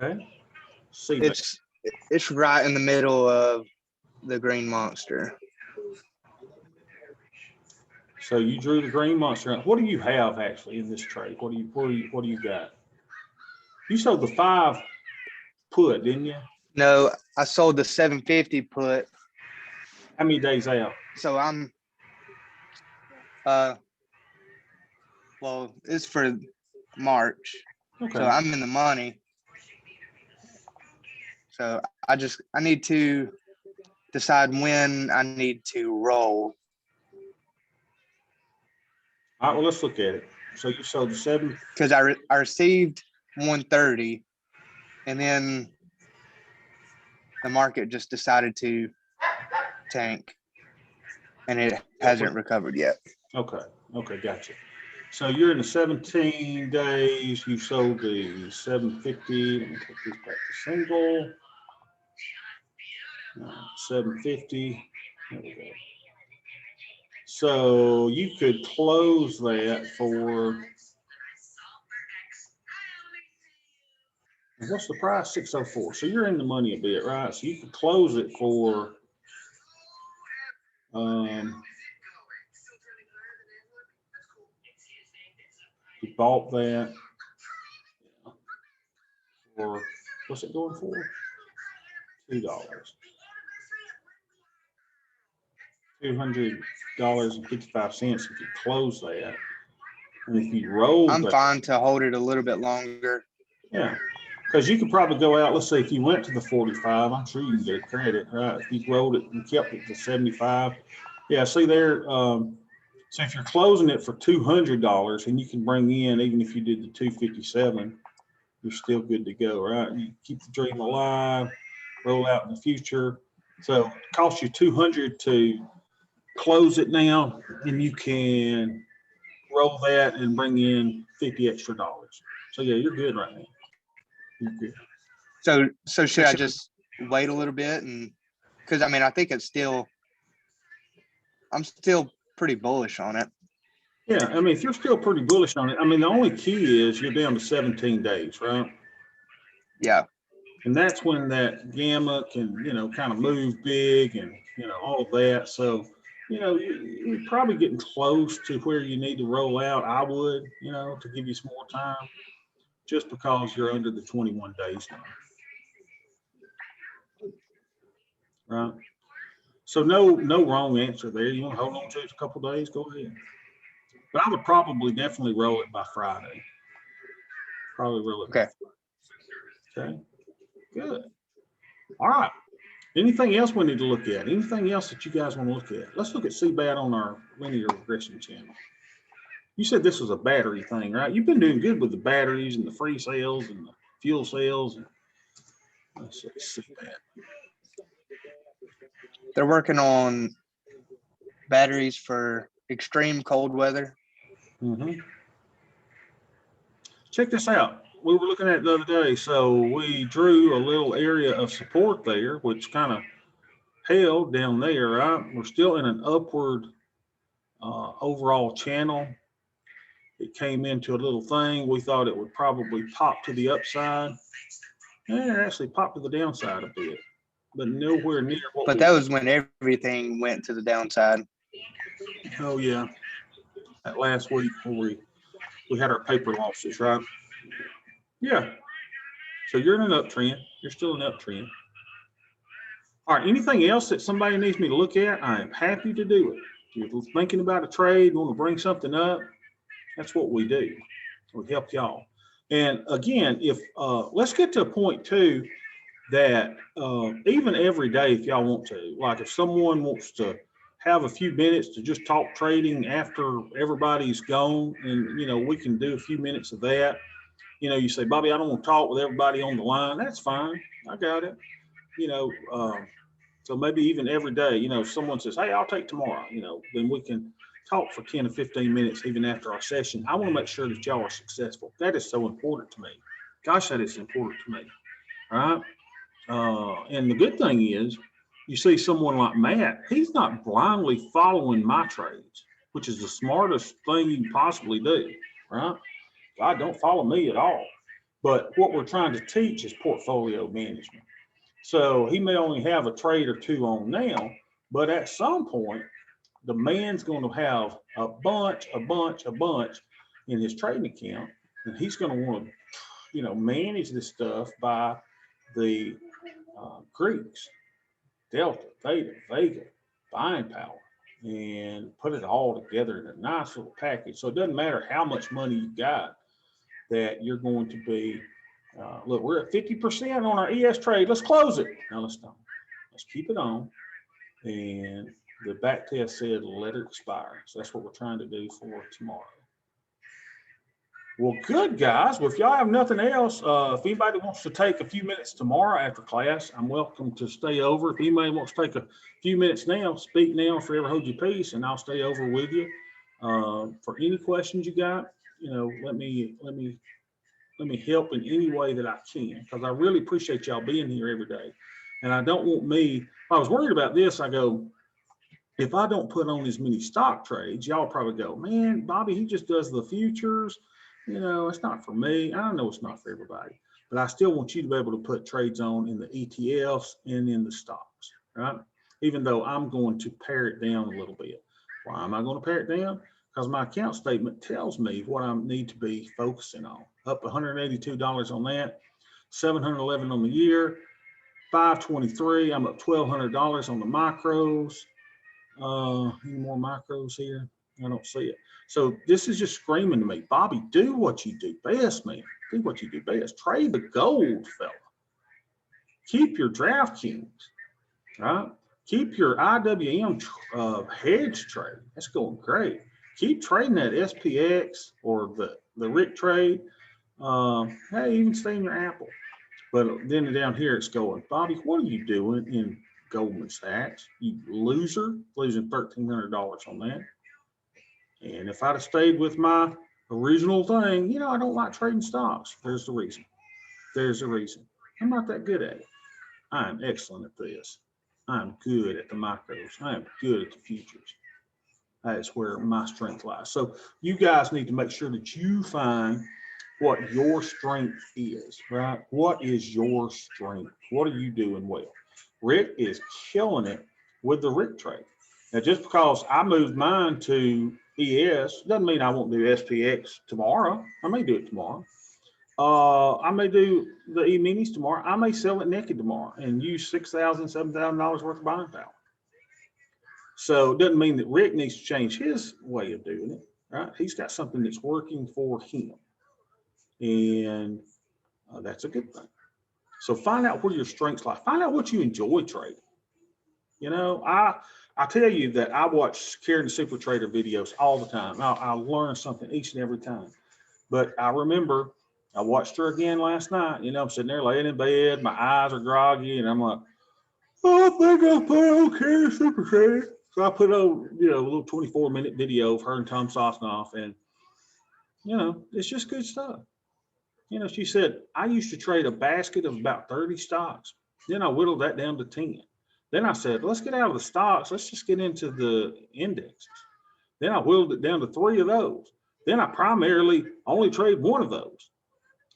Okay. See, It's right in the middle of the green monster. so you drew the green monster. What do you have actually in this trade? What do you got? You sold the 5 put, didn't you? No, I sold the 750 put. How many days out? So I'm well, it's for March. Okay. So I'm in the money. So I need to decide when I need to roll. All right, well, let's look at it. So you sold the 7. Because I received 130, and then the market just decided to tank, and it hasn't recovered yet. Okay. Okay, gotcha. So you're in the 17 days. You sold the 750. Let me take this back to single. 750. There we go. So you could close that for, what's the price? 604. So you're in the money a bit, right? So you could close it for you bought that for, what's it going for? $2. $200.55 if you close that. And if you roll I'm that, fine to hold it a little bit longer. yeah, because you could probably go out, let's say if you went to the 45, I'm sure you can get credit, right? If you rolled it and kept it to 75. Yeah, see there, So if you're closing it for $200 and you can bring in, even if you did the 257, you're still good to go, right? You keep the dream alive, roll out in the future. So it costs you 200 to close it now, and you can roll that and bring in 50 extra dollars. So yeah, you're good right now. You're good. So should I just wait a little bit? And because I mean, I think I'm still pretty bullish on it. Yeah, I mean, if you're still pretty bullish on it, I mean, the only key is you're down to 17 days, right? Yeah. And that's when that gamma can, kind of move big and, all of that. So, you're probably getting close to where you need to roll out. I would, to give you some more time, just because you're under the 21 days now. Right? So no wrong answer there. You want to hold on to it a couple of days, go ahead. But I would probably definitely roll it by Friday. Probably roll it. Okay. Okay. Good. All right. Anything else we need to look at? Anything else that you guys want to look at? Let's look at CBAT on our linear regression channel. You said this was a battery thing, right? You've been doing good with the batteries and the free cells and the fuel cells. And let's see CBAT. They're working on batteries for extreme cold weather. Mm-hmm. Check this out. We were looking at it the other day. So we drew a little area of support there, which kind of held down there, right? We're still in an upward overall channel. It came into a little thing. We thought it would probably pop to the upside. And it actually popped to the downside a bit, but nowhere near what But that was when everything went to the downside. Oh, yeah. That last week where we had our paper losses, right? Yeah. So you're in an uptrend. You're still in an uptrend. All right. Anything else that somebody needs me to look at, I am happy to do it. If you're thinking about a trade, want to bring something up, that's what we do. We help y'all. And again, if let's get to a point too that even every day, if y'all want to, like if someone wants to have a few minutes to just talk trading after everybody's gone, and we can do a few minutes of that. You say, Bobby, I don't want to talk with everybody on the line. That's fine. I got it. So maybe even every day, if someone says, hey, I'll take tomorrow, then we can talk for 10 or 15 minutes even after our session. I want to make sure that y'all are successful. That is so important to me. Gosh, that is important to me. All right. And the good thing is, you see someone like Matt, he's not blindly following my trades, which is the smartest thing you can possibly do, right? God, don't follow me at all. But what we're trying to teach is portfolio management. So he may only have a trade or two on now, but at some point, the man's going to have a bunch in his trading account, and he's going to want to, manage this stuff by the Greeks, Delta, Theta, Vega, buying power, and put it all together in a nice little package. So it doesn't matter how much money you got, that you're going to be, look, we're at 50% on our ES trade. Let's close it. No, let's not. Let's keep it on. And the back test said, let it expire. So that's what we're trying to do for tomorrow. Well, good, guys. Well, if y'all have nothing else, if anybody wants to take a few minutes tomorrow after class, I'm welcome to stay over. If anybody wants to take a few minutes now, speak now, forever hold your peace, and I'll stay over with you. For any questions you got, let me help in any way that I can, because I really appreciate y'all being here every day. And I don't want if I was worried about this, I go, if I don't put on as many stock trades, y'all probably go, man, Bobby, he just does the futures. It's not for me. I know it's not for everybody, but I still want you to be able to put trades on in the ETFs and in the stocks, right? Even though I'm going to pare it down a little bit. Why am I going to pare it down? Because my account statement tells me what I need to be focusing on. Up $182 on that, $711 on the year, $523. I'm up $1,200 on the micros. Any more micros here? I don't see it. So this is just screaming to me, Bobby, do what you do best, man. Do what you do best. Trade the gold, fella. Keep your DraftKings, right? Keep your IWM hedge trade. That's going great. keep trading that SPX or the Rick trade. Hey, even stay in your Apple. But then down here it's going, Bobby, what are you doing in Goldman Sachs? You loser, losing $1,300 on that. And if I'd have stayed with my original thing, you know, I don't like trading stocks. There's the reason. There's the reason. I'm not that good at it. I am excellent at this. I'm good at the micros. I am good at the futures. That's where my strength lies. So you guys need to make sure that you find what your strength is, right? What is your strength? What are you doing well? Rick is killing it with the Rick trade. Now, just because I moved mine to ES doesn't mean I won't do SPX tomorrow. I may do it tomorrow. I may do the E-minis tomorrow. I may sell it naked tomorrow and use $6,000, $7,000 worth of buying power. So it doesn't mean that Rick needs to change his way of doing it, right? He's got something that's working for him. And that's a good thing. So find out where your strengths lie. Find out what you enjoy trading. You know, I tell you that I watch Karen the Super Trader videos all the time. I learn something each and every time. But I remember I watched her again last night. You know, I'm sitting there laying in bed. My eyes are groggy. And I'm like, oh, I think I'll put on Karen the Super Trader. So I put on, you know, a little 24-minute video of her and Tom Sosnoff. And, you know, it's just good stuff. You know, she said, I used to trade a basket of about 30 stocks. Then I whittled that down to 10. Then I said, let's get out of the stocks. Let's just get into the indexes. Then I whittled it down to 3 of those. Then I primarily only trade 1 of those.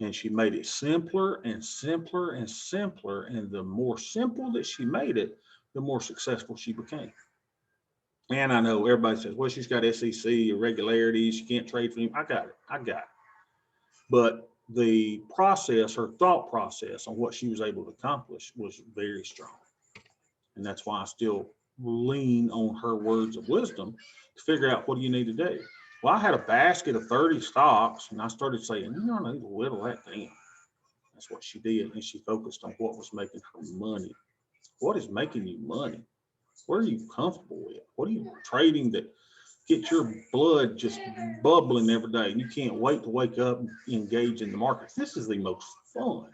And she made it simpler and simpler and simpler. And the more simple that she made it, the more successful she became. And I know everybody says, well, she's got SEC irregularities. She can't trade for him. I got it. But the process, her thought process on what she was able to accomplish was very strong. And that's why I still lean on her words of wisdom to figure out what do you need to do. Well, I had a basket of 30 stocks and I started saying, you know, I need to whittle that down. That's what she did. And she focused on what was making her money. What is making you money? What are you comfortable with? What are you trading that get your blood just bubbling every day and you can't wait to wake up and engage in the markets? This is the most fun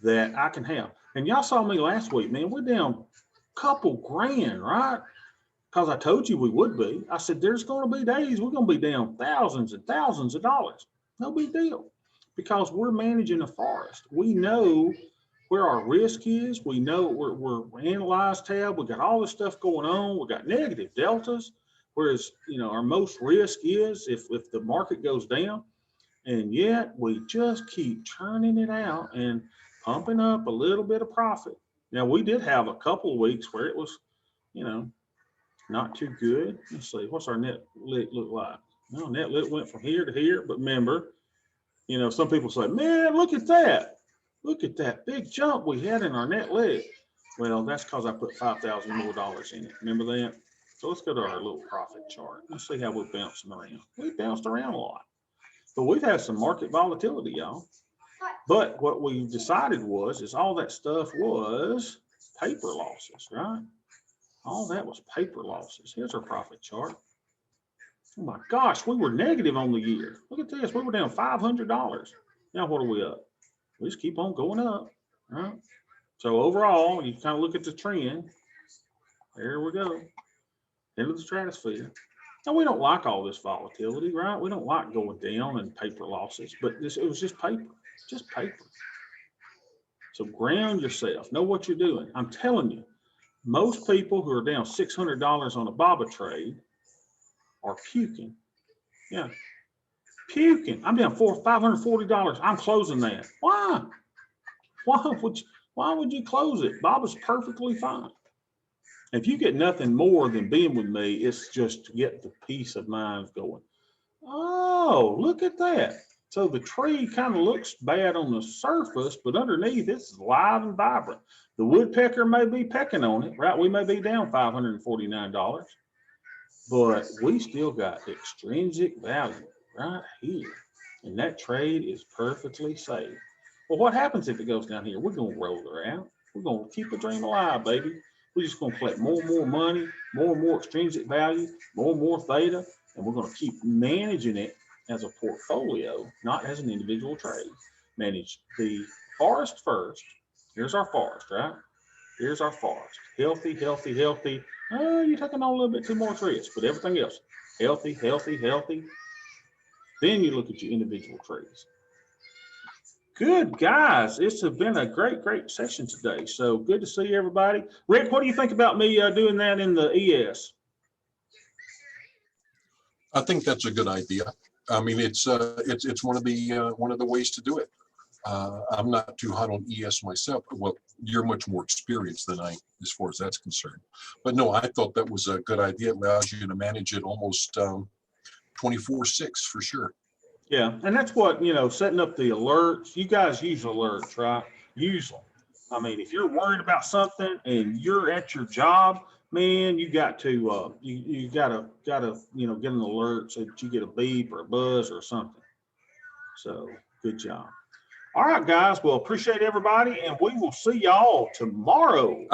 that I can have. And y'all saw me last week, man, we're down a couple grand, right? Because I told you we would be. I said, there's going to be days we're going to be down thousands and thousands of dollars. No big deal, because we're managing a forest. We know where our risk is. We know we're analyzed tab. We got all this stuff going on. We got negative deltas. Whereas, you know, our most risk is if the market goes down, and yet we just keep churning it out and pumping up a little bit of profit. Now, we did have a couple of weeks where it was, you know, not too good. Let's see, what's our net lit look like? No, net lit went from here to here, but remember, you know, some people say, man, look at that. Look at that big jump we had in our net lit. Well, that's because I put $5,000 more in it. Remember that? So let's go to our little profit chart. Let's see how we're bouncing around. We bounced around a lot, but we've had some market volatility, y'all. But what we decided is all that stuff was paper losses, right? All that was paper losses. Here's our profit chart. Oh my gosh, we were negative on the year. Look at this. We were down $500. Now what are we up? We just keep on going up, right? So overall, you kind of look at the trend. There we go. Into the stratosphere. Now, we don't like all this volatility, right? We don't like going down and paper losses, but it was just paper, just paper. So ground yourself, know what you're doing. I'm telling you, most people who are down $600 on a BABA trade are puking. Yeah, puking. I'm down $540. I'm closing that. Why? Why would you close it? BABA's perfectly fine. If you get nothing more than being with me, it's just to get the peace of mind going. Oh, look at that. So the tree kind of looks bad on the surface, but underneath it's live and vibrant. The woodpecker may be pecking on it, right? We may be down $549, but we still got extrinsic value right here. And that trade is perfectly safe. Well, what happens if it goes down here? We're going to roll her out. We're going to keep the dream alive, baby. We're just going to collect more and more money, more and more extrinsic value, more and more theta, And we're going to keep managing it as a portfolio, not as an individual trade. Manage the forest first. Here's our forest, right? Here's our forest. Healthy, healthy, healthy. Oh, you're taking on a little bit too much risk, but everything else, healthy, healthy, healthy. Then you look at your individual trees. Good, guys. It's been a great, great session today. So good to see everybody. Rick, what do you think about me doing that in the ES? I think that's a good idea. I mean, it's one of the ways to do it. I'm not too hot on ES myself. Well, you're much more experienced than I, as far as that's concerned. But no, I thought that was a good idea. It allows you to manage it almost 24/6 for sure. Yeah, and that's what, setting up the alerts. You guys use alerts, right? Use them. I mean, if you're worried about something and you're at your job, man, you got to you gotta get an alert so that you get a beep or a buzz or something. So good job. All right, guys. Well, appreciate everybody, and we will see y'all tomorrow.